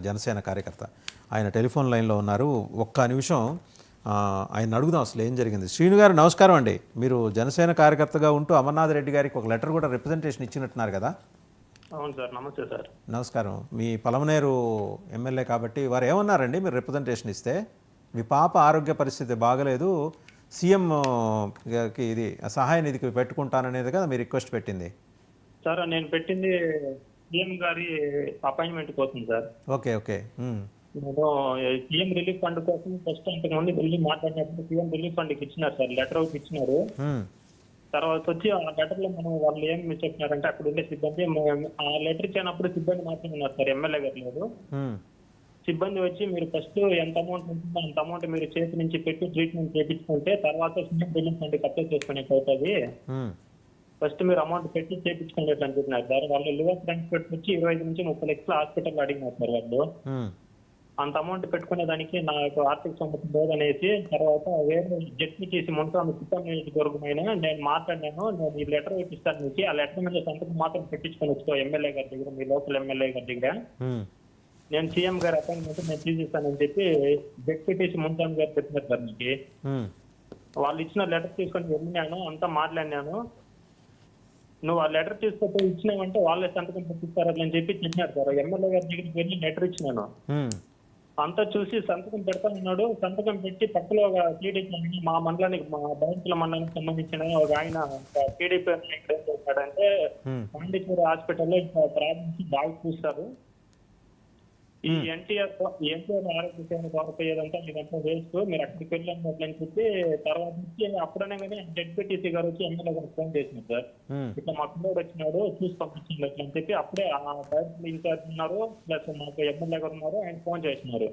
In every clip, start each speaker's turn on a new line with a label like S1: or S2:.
S1: జనసేన కార్యకర్త ఆయన టెలిఫోన్ లైన్లో ఉన్నారు. ఒక్క నిమిషం ఆయన అడుగుదాం అసలు ఏం జరిగింది. శ్రీను గారు నమస్కారం అండి. మీరు జనసేన కార్యకర్తగా ఉంటూ అమర్నాథ్ రెడ్డి గారికి ఒక లెటర్ కూడా రిప్రజెంటేషన్ ఇచ్చినట్టున్నారు కదా?
S2: అవును సార్. నమస్తే సార్.
S1: నమస్కారం. మీ పలమనేరు ఎమ్మెల్యే కాబట్టి వారు ఏమన్నారండి మీరు రిప్రజెంటేషన్ ఇస్తే? మీ పాప ఆరోగ్య పరిస్థితి బాగలేదు, సీఎంకి ఇది సహాయ నిధికి పెట్టుకుంటాననేది కదా మీరు రిక్వెస్ట్ పెట్టింది?
S2: సార్ నేను పెట్టింది సీఎం గారి అపాయింట్మెంట్ కోసం సార్.
S1: Okay okay.
S2: నేను సీఎం రిలీఫ్ ఫండ్ కోసం ఫస్ట్ అంతకుముందు వెళ్ళి మాట్లాడినప్పుడు సీఎం రిలీఫ్ ఫండ్కి ఇచ్చినారు సార్, లెటర్ ఒకటి ఇచ్చినారు. తర్వాత వచ్చి ఆ లెటర్ లో మనం వాళ్ళు ఏం చెప్పినారంటే అక్కడ ఉండే సిబ్బంది ఆ లెటర్ ఇచ్చినప్పుడు సిబ్బంది మాత్రమే ఉన్నారు సార్, ఎమ్మెల్యే గారు లేదు. సిబ్బంది వచ్చి మీరు ఫస్ట్ ఎంత అమౌంట్ ఉంటుందో అంత అమౌంట్ మీరు చేతి నుంచి పెట్టి ట్రీట్మెంట్ చేయించుకుంటే తర్వాత సీఎం రిలీఫ్ ఫండ్కి అప్లై చేసుకునేది అవుతుంది, ఫస్ట్ మీరు అమౌంట్ పెట్టి చేయించుకునేట్టు అని చెప్పినారు సార్. వాళ్ళు లివర్ ట్రాన్స్ప్లాంట్ వచ్చి 25 నుంచి 30 లక్షలు హాస్పిటల్ అడిగినారు సార్. వాళ్ళు అంత అమౌంట్ పెట్టుకునే దానికి నాకు ఆర్థిక సమస్య లేదనేసి తర్వాత వేరే జడ్పీటీసీ ముందు కుప్పం నియోజకవర్గమైన నేను మాట్లాడినాను, నేను ఈ లెటర్ ఇప్పిస్తాను మీకు, ఆ లెటర్ మీద సంతకం మాత్రం పెట్టించుకొని వచ్చుకో ఎమ్మెల్యే గారి దగ్గర, మీ లోకల్ ఎమ్మెల్యే గారి దగ్గర, నేను సీఎం గారి అపాయింట్మెంట్ నేను తీసిస్తానని చెప్పి జడ్పీటీసీ ముందు గారు చెప్పినారు సార్. మీకు వాళ్ళు ఇచ్చిన లెటర్ తీసుకొని వెళ్ళినాను, అంతా మాట్లాడినాను. నువ్వు ఆ లెటర్ తీసుకొని ఇచ్చినావంటే వాళ్ళే సంతకం పెట్టిస్తారు అని చెప్పి చెప్పినారు సార్. ఎమ్మెల్యే గారి దగ్గరికి వెళ్ళి లెటర్ ఇచ్చినాను, అంతా చూసి సంతకం పెడతా ఉన్నాడు. సంతకం పెట్టి పక్కలో ఒక టీడీపీ మా మండలానికి, మా బౌన్సుల మండలానికి సంబంధించిన ఒక ఆయన టీడీపీ నాయకుడు ఏం చేశాడంటే పాండిచేరి హాస్పిటల్లో ప్రారంభించి బాగా చూస్తారు, ఈ ఎన్టీఆర్ ఆరోగ్య సేవను కోరపోయేదంతా మీదంతా వేస్ట్, మీరు అక్కడికి వెళ్ళండి అని చెప్పి తర్వాత నుంచి అప్పుడనే కానీ జడ్పీటీసీ గారు వచ్చి ఎమ్మెల్యే గారు ఫోన్ చేసినారు సార్, ఇట్లా మా పిల్లడు వచ్చినాడు చూసి పంపించండి అని చెప్పి అప్పుడే ఆ బయట ఇన్ఛార్జ్ ఉన్నారు ప్లస్ మాకు ఎమ్మెల్యే గారు ఉన్నారు, ఆయన ఫోన్ చేసినారు.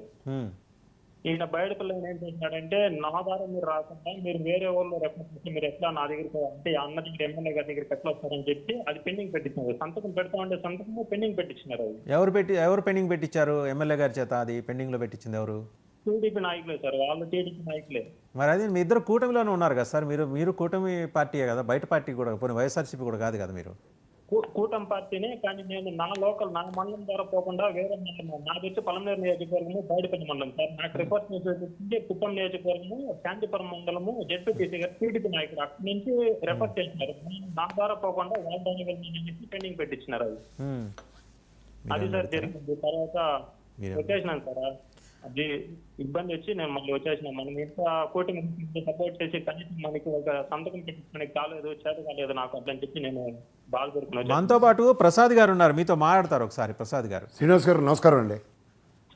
S2: ఈయన బయట పిల్లలు ఏం చేసినాడంటే నా ద్వారా మీరు రాకుండా మీరు వేరే వాళ్ళు రెఫరెన్స్ చేసి మీరు ఎట్లా నా దగ్గరికి అంటే అన్న దగ్గర ఎమ్మెల్యే గారి దగ్గరికి ఎట్లా వస్తారని చెప్పి అది పెండింగ్ పెట్టించినారు. సంతకం పెడతా ఉంటే సంతకము పెండింగ్ పెట్టించినారు. అది
S1: ఎవరు పెండింగ్ పెట్టించారు ఎమ్మెల్యే గారి చేత? అది పెండింగ్ లో పెట్టించింది ఎవరు?
S2: టీడీపీ నాయకులే సార్, వాళ్ళు టీడీపీ నాయకులే.
S1: మరి అది మీ ఇద్దరు కూటమిలోనే ఉన్నారు కదా సార్, మీరు కూటమి పార్టీయే కదా, బయట పార్టీ కూడా పోనీ వైఎస్ఆర్సీపీ కూడా కాదు కదా మీరు?
S2: కూటమి పార్టీనే, కానీ నేను నా లోకల్ నా మండలం ద్వారా పోకుండా వేరే మండలం, నాకు వచ్చి పలమనేరు నియోజకవర్గము బయటపల్లి మండలం సార్, నాకు రిపోర్ట్ నియోజకవర్గం కుప్పం నియోజకవర్గము శాంతిపురం మండలము జడ్పీటీసీ గారు టీడీపీ నాయకుడు అక్కడి నుంచి రెఫర్ చేసినారు. నా ద్వారా పోకుండా వాళ్ళని వెళ్ళి పెండింగ్ పెట్టించినారు. అది సార్ జరిగింది. తర్వాత వచ్చేసినాను సార్, అది ఇబ్బంది వచ్చి నేను మళ్ళీ వచ్చేసిన. మనం ఇంత కూటమి సపోర్ట్ చేసి కనీసం మనకి ఒక సంతకం పెట్టించడానికి కాలేదు, చేత కాలేదు నాకు అని చెప్పి నేను బాధపడుతున్నాను.
S1: మనతో పాటు ప్రసాద్ గారు ఉన్నారు, మీతో మాట్లాడతారు ఒకసారి. ప్రసాద్ గారు.
S3: శ్రీనివాస్ గారు నమస్కారం అండి.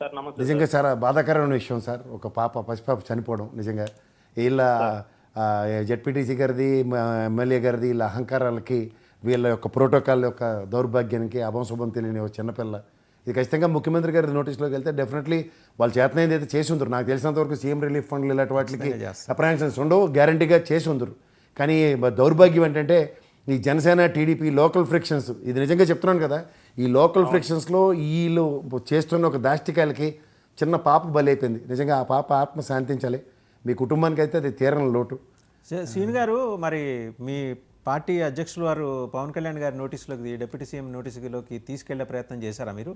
S2: సార్ నమస్తే.
S3: నిజంగా చాలా బాధాకరమైన విషయం సార్, ఒక పసిపాప చనిపోవడం. నిజంగా వీళ్ళ జడ్పీటీసీ గారిది ఎమ్మెల్యే గారిది వీళ్ళ అహంకారాలకి వీళ్ళ యొక్క ప్రోటోకాల్ యొక్క దౌర్భాగ్యానికి అభంశుభం తెలియని ఒక చిన్నపిల్ల. ఇది ఖచ్చితంగా ముఖ్యమంత్రి గారి నోటీస్లోకి వెళ్తే డెఫినెట్లీ వాళ్ళు చేతనైంది అయితే చేసి ఉందరు. నాకు తెలిసినంతవరకు సీఎం రిలీఫ్ ఫండ్లు ఇలాంటి వాటికి అప్రయాన్షన్స్ ఉండవు, గ్యారంటీగా చేసి ఉందరు. కానీ దౌర్భాగ్యం ఏంటంటే ఈ జనసేన టీడీపీ లోకల్ ఫ్రిక్షన్స్, ఇది నిజంగా చెప్తున్నాను కదా, ఈ లోకల్ ఫ్రిక్షన్స్లో వీళ్ళు చేస్తున్న ఒక దాష్టికాలకి చిన్న పాప బలైపోయింది. నిజంగా ఆ పాప ఆత్మ శాంతించాలి. మీ కుటుంబానికి అయితే అది తీరని లోటు.
S1: శ్రీను గారు, మరి మీ పార్టీ అధ్యక్షులు వారు పవన్ కళ్యాణ్ గారి నోటీసులోకి, డిప్యూటీ సీఎం నోటీసులోకి తీసుకెళ్లే ప్రయత్నం చేశారా మీరు?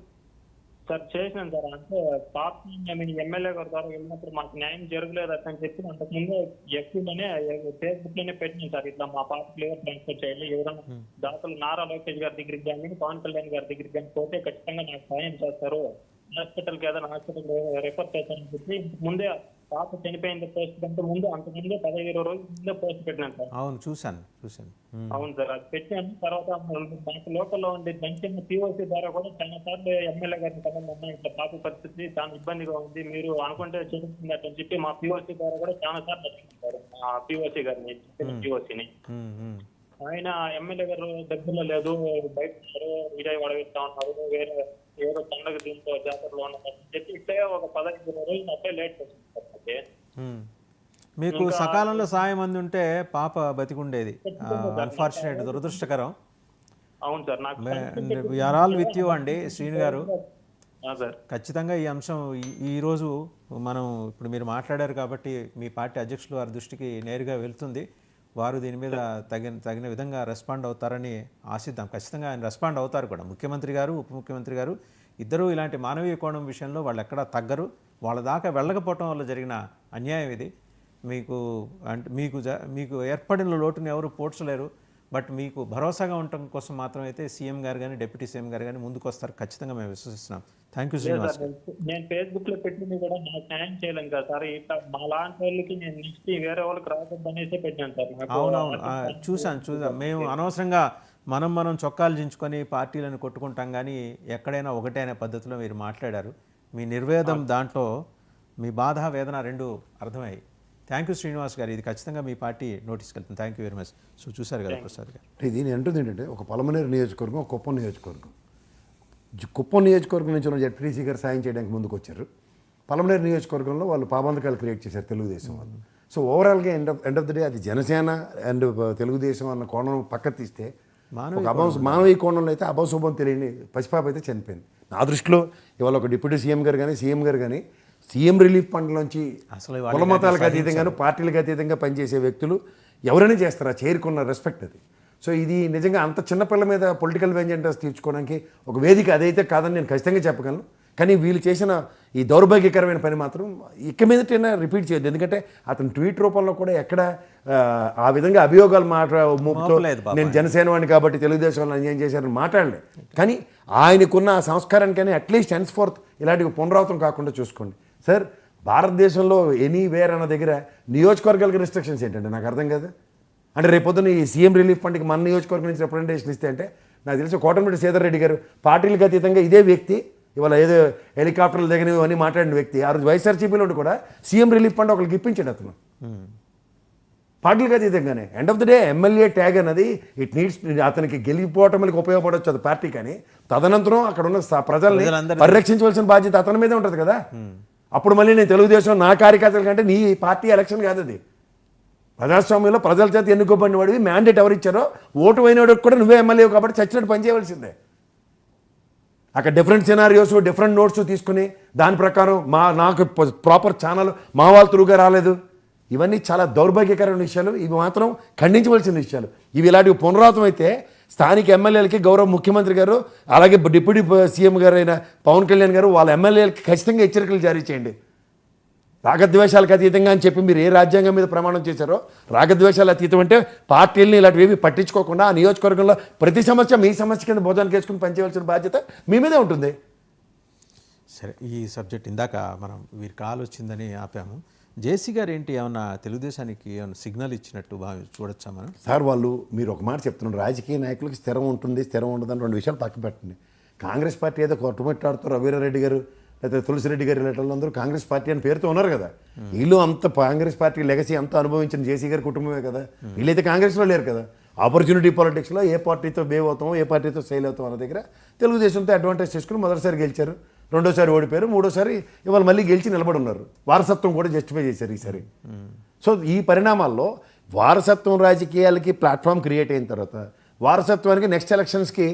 S2: సార్ చేసినాను సార్. అంటే పార్టీ ఎమ్మెల్యే గారి ద్వారా వెళ్ళినప్పుడు మాకు న్యాయం జరగలేదు అని చెప్పి అంతకుముందు ఎఫ్లోనే ఫేస్బుక్ లోనే పెట్టినాను సార్, ఇట్లా మా పార్టీ లివర్ ట్రాన్స్ఫర్ చేయాలి, ఎవరైనా దాతలు నారా లోకేష్ గారి దగ్గరికి కానీ పవన్ కళ్యాణ్ గారి దగ్గరికి కానీ పోతే ఖచ్చితంగా నాకు సాయం చేస్తారు, హాస్పిటల్కి ఏదైనా హాస్పిటల్ రెఫర్ చేస్తారని చెప్పి ముందే పాప చనిపోయింది పోస్ట్ కంటే ముందు అంతకుముందే 15-20 రోజుల ముందే పోస్ట్ పెట్టినాను సార్.
S1: అవును, చూశాను.
S2: అవును సార్, అది పెట్టాను. తర్వాత నాకు లోకల్లో ఉండే జంక్షన్ పిఓసి ద్వారా కూడా చాలా సార్లు ఎమ్మెల్యే గారిని కలవమన్నా ఇట్లా పాప పరిస్థితి చాలా ఇబ్బందిగా ఉంది, మీరు అనుకుంటే చెడుతుంది అని చెప్పి మా పిఓసి ద్వారా కూడా చాలా సార్లు వచ్చింటారు. మా పిఓసి గారిని పిఓసిని ఆయన ఎమ్మెల్యే గారు దగ్గరలో లేదు, బయట ఉన్నారు, విజయవాడ వెళ్తా ఉన్నారు, వేరే ఏదో పండుగ దీంతో జాతరలో ఉన్నారని చెప్పి ఇట్లే ఒక 15-20 రోజులు అప్పుడే లేట్ వచ్చింది.
S1: మీకు సకాలంలో సాయం అందుంటే పాప బతికుండేది. అన్ఫార్చునేట్, దురదృష్టకరం.
S2: అవును సార్. నాకు
S1: వీఆర్ ఆల్ విత్ యూ అండి శ్రీను గారు. ఖచ్చితంగా ఈ అంశం ఈరోజు మనం ఇప్పుడు మీరు మాట్లాడారు కాబట్టి మీ పార్టీ అధ్యక్షులు వారి దృష్టికి నేరుగా వెళ్తుంది. వారు దీని మీద తగిన విధంగా రెస్పాండ్ అవుతారని ఆశిద్దాం. ఖచ్చితంగా ఆయన రెస్పాండ్ అవుతారు కూడా. ముఖ్యమంత్రి గారు, ఉప ముఖ్యమంత్రి గారు ఇద్దరూ ఇలాంటి మానవీయ కోణం విషయంలో వాళ్ళు ఎక్కడా తగ్గరు. వాళ్ళ దాకా వెళ్ళకపోవటం వల్ల జరిగిన అన్యాయం ఇది. మీకు అంటే మీకు ఏర్పడిన లోటుని ఎవరు పోడ్చలేరు. బట్ మీకు భరోసాగా ఉండటం కోసం మాత్రం అయితే సీఎం గారు కానీ డిప్యూటీ సీఎం గారు కానీ ముందుకు వస్తారు, ఖచ్చితంగా మేము విశ్వసిస్తున్నాం. Thank you Srinivas.
S2: నేను ఫేస్బుక్ లో పెట్టింది కూడా నాకు సాయం చేయలేం కదా సార్. ఇట్లా మా లాంటి వాళ్ళకి నేను నెక్స్ట్ వేరే వాళ్ళకి రావద్దు అనేసి పెట్టాను సార్.
S1: అవునవును, చూసాను. మేము అనవసరంగా మనం చొక్కాలు దించుకొని పార్టీలను కొట్టుకుంటాం, కానీ ఎక్కడైనా ఒకటే అనే పద్ధతిలో మీరు మాట్లాడారు. మీ నిర్వేదం దాంట్లో మీ బాధ వేదన రెండు అర్థమయ్యాయి. థ్యాంక్ యూ శ్రీనివాస్ గారు. ఇది ఖచ్చితంగా మీ పార్టీ నోటీస్కి వెళ్తుంది. Thank you very much. So చూశారు కదా ప్రసాద్ గారు.
S3: దీని అంటుంది ఏంటంటే ఒక పలమనేరు నియోజకవర్గం, ఒక కుప్పం నియోజకవర్గం. కుప్పం నియోజకవర్గం నుంచి ఉన్న జెడ్పీటీసీ గారు సాయం చేయడానికి ముందుకు వచ్చారు. పలమనేరు నియోజకవర్గంలో వాళ్ళు పాబంధకాలు క్రియేట్ చేశారు తెలుగుదేశం వాళ్ళు. సో ఓవరాల్గా ఎండ్ ఆఫ్ ద డే అది జనసేన అండ్ తెలుగుదేశం అన్న కోణం పక్క తీస్తే మానవీయ కోణంలో అయితే అభవశుభం తెలియని పసిపాప అయితే చనిపోయింది. నా దృష్టిలో ఇవాళ ఒక డిప్యూటీ సీఎం గారు కానీ సీఎం గారు కానీ సీఎం రిలీఫ్ ఫండ్ నుంచి కుల మతాలకు అతీతంగాను పార్టీలకు అతీతంగా పనిచేసే వ్యక్తులు ఎవరైనా చేస్తారు. ఆ చేరుకున్న రెస్పెక్ట్ అది. సో ఇది నిజంగా అంత చిన్నపిల్ల మీద పొలిటికల్ వెంజెంటర్స్ తీర్చుకోవడానికి ఒక వేదిక అదైతే కాదని నేను ఖచ్చితంగా చెప్పగలను. కానీ వీళ్ళు చేసిన ఈ దౌర్భాగ్యకరమైన పని మాత్రం ఇక మీదటైనా రిపీట్ చేయొద్దు. ఎందుకంటే అతను ట్వీట్ రూపంలో కూడా ఎక్కడ ఆ విధంగా అభియోగాలు మోపుతో నేను జనసేన వాడిని కాబట్టి తెలుగుదేశం వాళ్ళు అన్యాయం చేశారని మాట్లాడలేదు. కానీ ఆయనకున్న ఆ సంస్కారానికైనా అట్లీస్ట్ హెన్స్ ఫోర్త్ ఇలాంటివి పునరావృతం కాకుండా చూసుకోండి సార్. భారతదేశంలో ఎనీవేర్ అన్న దగ్గర నియోజకవర్గాలకు రిస్ట్రిక్షన్స్ ఏంటంటే నాకు అర్థం కాదు. అంటే రేపొద్దున ఈ సీఎం రిలీఫ్ ఫండ్కి మన నియోజకవర్గం నుంచి రిప్రజెంటేషన్ ఇస్తే అంటే నాకు తెలిసి కోటమిరెడ్డి శ్రీధర్ రెడ్డి గారు పార్టీలకు అతీతంగా ఇదే వ్యక్తి ఇవాళ ఏదో హెలికాప్టర్లు దిగనివి అని మాట్లాడిన వ్యక్తి ఆ రోజు వైఎస్ఆర్సీపీలో కూడా సీఎం రిలీఫ్ ఫండ్ ఒకరికి ఇప్పించాడు అతను పార్టీలకు అతీతంగానే. End of the day MLA tag అన్నది ఇట్ నీడ్స్ అతనికి గెలిపోవటంకి ఉపయోగపడవచ్చు అది పార్టీ, కానీ తదనంతరం అక్కడ ఉన్న ప్రజల్ని పరిరక్షించవలసిన బాధ్యత అతని మీదే ఉంటుంది కదా. అప్పుడు మళ్ళీ నేను తెలుగుదేశం నా కార్యకర్తల కంటే నీ పార్టీ ఎలక్షన్ కాదు అది. ప్రజాస్వామ్యంలో ప్రజల చేత ఎన్నుకోబడిన వాడివి, మ్యాండేట్ ఎవరు ఇచ్చారో ఓటు అయినవాడికి కూడా నువ్వే ఎమ్మెల్యే కాబట్టి చచ్చినట్టు పనిచేయవలసిందే. అక్కడ డిఫరెంట్ సినారియోస్ డిఫరెంట్ నోట్స్ తీసుకుని దాని ప్రకారం నాకు ప్రాపర్ ఛానల్ మా వాళ్ళ త్రూగా రాలేదు, ఇవన్నీ చాలా దౌర్భాగ్యకరమైన విషయాలు. ఇవి మాత్రం ఖండించవలసిన విషయాలు. ఇవి ఇలాంటివి పునరావృతం అయితే స్థానిక ఎమ్మెల్యేలకి గౌరవ ముఖ్యమంత్రి గారు అలాగే డిప్యూటీ సీఎం గారు అయిన పవన్ కళ్యాణ్ గారు వాళ్ళ ఎమ్మెల్యేలకి ఖచ్చితంగా హెచ్చరికలు జారీ చేయండి. రాగద్వేషాలకు అతీతంగా అని చెప్పి మీరు ఏ రాజ్యాంగం మీద ప్రమాణం చేశారో రాగద్వేషాలు అతీతం అంటే పార్టీలని ఇలాంటివి పట్టించుకోకుండా ఆ నియోజకవర్గంలో ప్రతి సమస్య మీ సమస్య కింద భోజనానికి వేసుకుని పనిచేయవలసిన బాధ్యత మీ మీదే ఉంటుంది.
S1: సరే, ఈ సబ్జెక్ట్ ఇందాక మనం వీరికి కాల్ వచ్చిందని ఆపాము. జేసీ గారు ఏంటి ఏమన్నా తెలుగుదేశానికి ఏమన్నా సిగ్నల్ ఇచ్చినట్టు చూడొచ్చా మనం?
S3: సార్ వాళ్ళు మీరు ఒక మాట చెప్తున్నారు, రాజకీయ నాయకులకి స్థిరం ఉంటుంది స్థిరం ఉండదని రెండు విషయాలు పక్క పెట్టండి. కాంగ్రెస్ పార్టీ ఏదో కొట్టుమెట్టాడుతూ రవీరారెడ్డి గారు లేకపోతే తులసిరెడ్డి గారు ఇలాంటి అందరూ కాంగ్రెస్ పార్టీ అని పేరుతో ఉన్నారు కదా. వీళ్ళు అంత కాంగ్రెస్ పార్టీ లెగసీ అంతా అనుభవించిన జేసీ గారి కుటుంబమే కదా. వీళ్ళైతే కాంగ్రెస్లో లేరు కదా. ఆపర్చునిటీ పాలిటిక్స్లో ఏ పార్టీతో బేవ్ అవుతామో ఏ పార్టీతో సెయిల్ అవుతాం అన్న దగ్గర తెలుగుదేశంతో అడ్వాంటేజ్ చేసుకుని మొదటిసారి గెలిచారు, రెండోసారి ఓడిపోయారు, మూడోసారి ఇవాళ మళ్ళీ గెలిచి నిలబడి ఉన్నారు. వారసత్వం కూడా జస్టిఫై చేశారు ఈసారి. సో ఈ పరిణామాల్లో వారసత్వం రాజకీయాలకి ప్లాట్ఫామ్ క్రియేట్ అయిన తర్వాత వారసత్వానికి నెక్స్ట్ ఎలక్షన్స్కి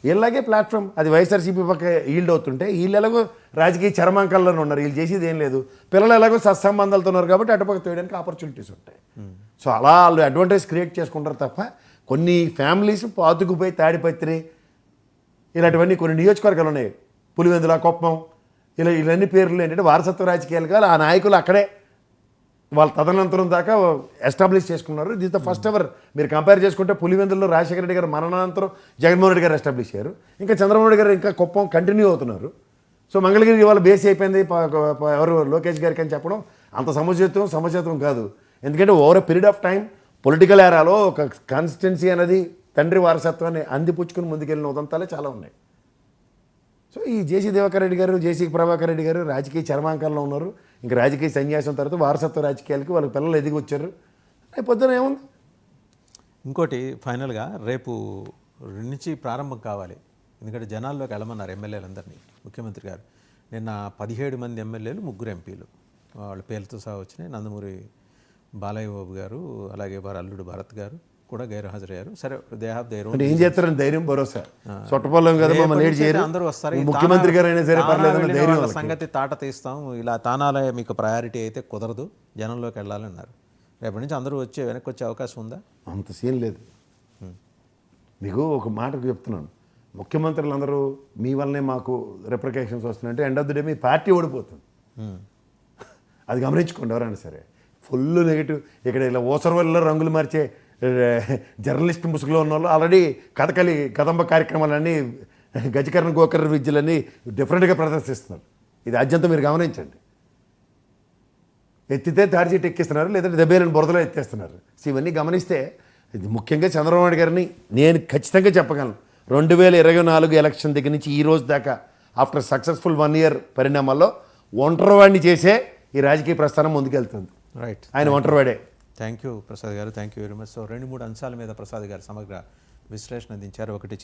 S3: ఇలాగే ప్లాట్ఫామ్ అది వైఎస్ఆర్సీపీ పక్క ఈల్డ్ అవుతుంటే వీళ్ళు ఎలాగో రాజకీయ చరమాంకాల్లోనే ఉన్నారు, వీళ్ళు చేసేది ఏం లేదు. పిల్లలు ఎలాగో సత్సంబంధాలతో ఉన్నారు కాబట్టి అటుపక్క తోయడానికి ఆపర్చునిటీస్ ఉంటాయి. సో అలా వాళ్ళు అడ్వాంటేజ్ క్రియేట్ చేసుకుంటారు తప్ప కొన్ని ఫ్యామిలీస్ పాతుకుపోయి తాడిపత్రి ఇలాంటివన్నీ కొన్ని నియోజకవర్గాలు ఉన్నాయి, పులివెందుల, కుప్పం ఇవన్నీ పేర్లు ఏంటంటే వారసత్వ రాజకీయాలుగా ఆ నాయకులు అక్కడే వాళ్ళు తదనంతరం దాకా ఎస్టాబ్లిష్ చేసుకున్నారు. దీంతో ఫస్ట్ ఎవర్ మీరు కంపేర్ చేసుకుంటే పులివెందుల్లో రాజశేఖర రెడ్డి గారు మరణానంతరం జగన్మోహన్ రెడ్డి గారు ఎస్టాబ్లిష్ అయ్యారు, ఇంకా చంద్రబాబు నాయుడు గారు ఇంకా కుప్పం కంటిన్యూ అవుతున్నారు. సో మంగళగిరి ఇవాళ బేస్ అయిపోయింది ఎవరు లోకేష్ గారికి అని చెప్పడం అంత సముచితం కాదు. ఎందుకంటే over a period of time political ఏరాలో ఒక కాన్స్టిట్యున్సీ అనేది తండ్రి వారసత్వాన్ని అందిపుచ్చుకుని ముందుకెళ్ళిన ఉదంతాలే చాలా ఉన్నాయి. సో ఈ జేసీ దివాకర్ రెడ్డి గారు, జేసీ ప్రభాకర్ రెడ్డి గారు రాజకీయ చర్మాంకాల్లో ఉన్నారు. ఇంకా రాజకీయ సన్యాసం తర్వాత వారసత్వ రాజకీయాలకి వాళ్ళకి పిల్లలు ఎదిగి వచ్చారు. రేపు పొద్దున ఏముంది?
S1: ఇంకోటి ఫైనల్గా రేపు నుంచి ప్రారంభం కావాలి, ఎందుకంటే జనాల్లోకి వెళ్ళమన్నారు ఎమ్మెల్యేలందరినీ ముఖ్యమంత్రి గారు. నిన్న 17 మంది ఎమ్మెల్యేలు, 3 ఎంపీలు వాళ్ళ పేర్లతో సహా వచ్చినాయి. నందమూరి బాలయ్య బాబు గారు అలాగే వారి అల్లుడు భరత్ గారు కూడా గైర్హాజరయ్యారు. సరే, దే హావ్ దేర్ ఓన్.
S3: ఏం చేస్తారని ధైర్యం, భరోసా సొట్టపల్లం కదా
S1: అందరూ వస్తారు.
S3: ముఖ్యమంత్రి గారు అయినా సరే పర్లేదు
S1: సంగతి తాట తీస్తాం, ఇలా తానాలే మీకు ప్రయారిటీ అయితే కుదరదు, జనంలోకి వెళ్ళాలన్నారు. రేపటి నుంచి అందరూ వెనక్కి వచ్చే అవకాశం ఉందా?
S3: అంత సీన్ లేదు. మీకు ఒక మాట చెప్తున్నాను, ముఖ్యమంత్రులందరూ మీ వల్లనే మాకు రిప్రికేషన్స్ వస్తున్నాయంటే ఎండ్ ఆఫ్ ది డే మీ పార్టీ ఓడిపోతుంది. అది గమనించుకోండి ఎవరైనా సరే. ఫుల్ నెగిటివ్ ఇక్కడ ఇలా ఓసరవల్లిలో రంగులు మార్చే జర్నలిస్ట్ ముసుగులో ఉన్న వాళ్ళు ఆల్రెడీ కదంబ కార్యక్రమాలన్నీ గజకరణ గోకర విద్యలన్నీ డిఫరెంట్గా ప్రదర్శిస్తున్నారు. ఇది అత్యంత మీరు గమనించండి. ఎత్తితే తాడి చెట్టు ఎక్కిస్తున్నారు, లేదంటే దెబ్బేలను బురదలో ఎత్తేస్తున్నారు. సో ఇవన్నీ గమనిస్తే ఇది ముఖ్యంగా చంద్రబాబు నాయుడు గారిని నేను ఖచ్చితంగా చెప్పగలను, 2024 ఎలక్షన్ దగ్గర నుంచి ఈ రోజు దాకా ఆఫ్టర్ సక్సెస్ఫుల్ 1 year పరిణామాల్లో ఒంటరివాడిని చేసే ఈ రాజకీయ ప్రస్థానం ముందుకెళ్తుంది.
S1: రైట్,
S3: ఆయన ఒంటరివాడే.
S1: థ్యాంక్ యూ ప్రసాద్ గారు, thank you very much. So 2-3 అంశాల మీద ప్రసాద్ గారు సమగ్ర విశ్లేషణ అందించారు. ఒకటి